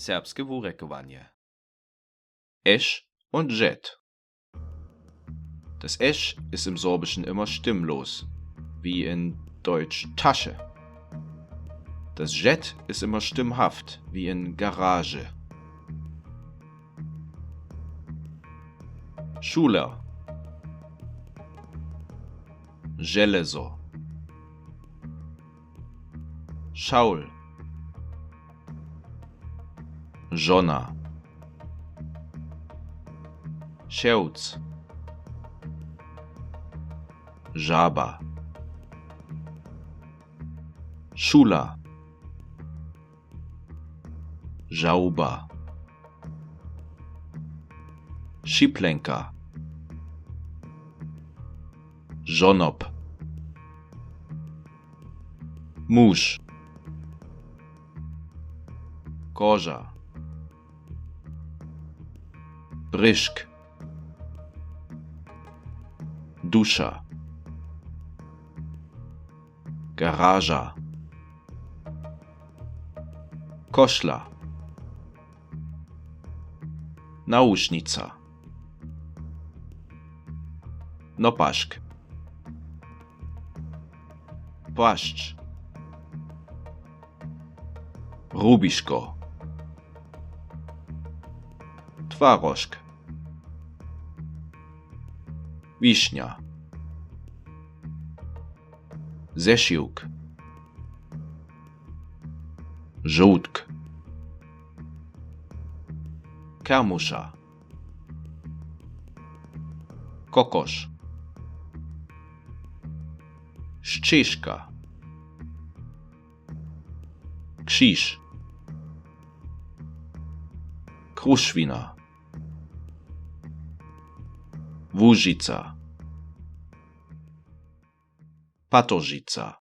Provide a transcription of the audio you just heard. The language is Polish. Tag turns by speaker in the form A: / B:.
A: Serbskie wurekowanie. Esch und Jet. Das Esch ist im Sorbischen immer stimmlos, wie in Deutsch Tasche. Das Jet ist immer stimmhaft, wie in Garage. Schuler. Żelezo. Schaul. Żona. Scherz. Żaba. Szula. Żauba. Schiplenka. Żonob. Mąż. Koża. Bryszk. Dusza. Garaża. Koszla. Nausznica. Nopaszk. Płaszcz. Rubiszko. Twarożk. Wiśnia. Zesiłk. Żółtk. Kermusza. Kokosz. Szczyszka. Krzyż. Kruszwina. Wóżyca. Patorzyca.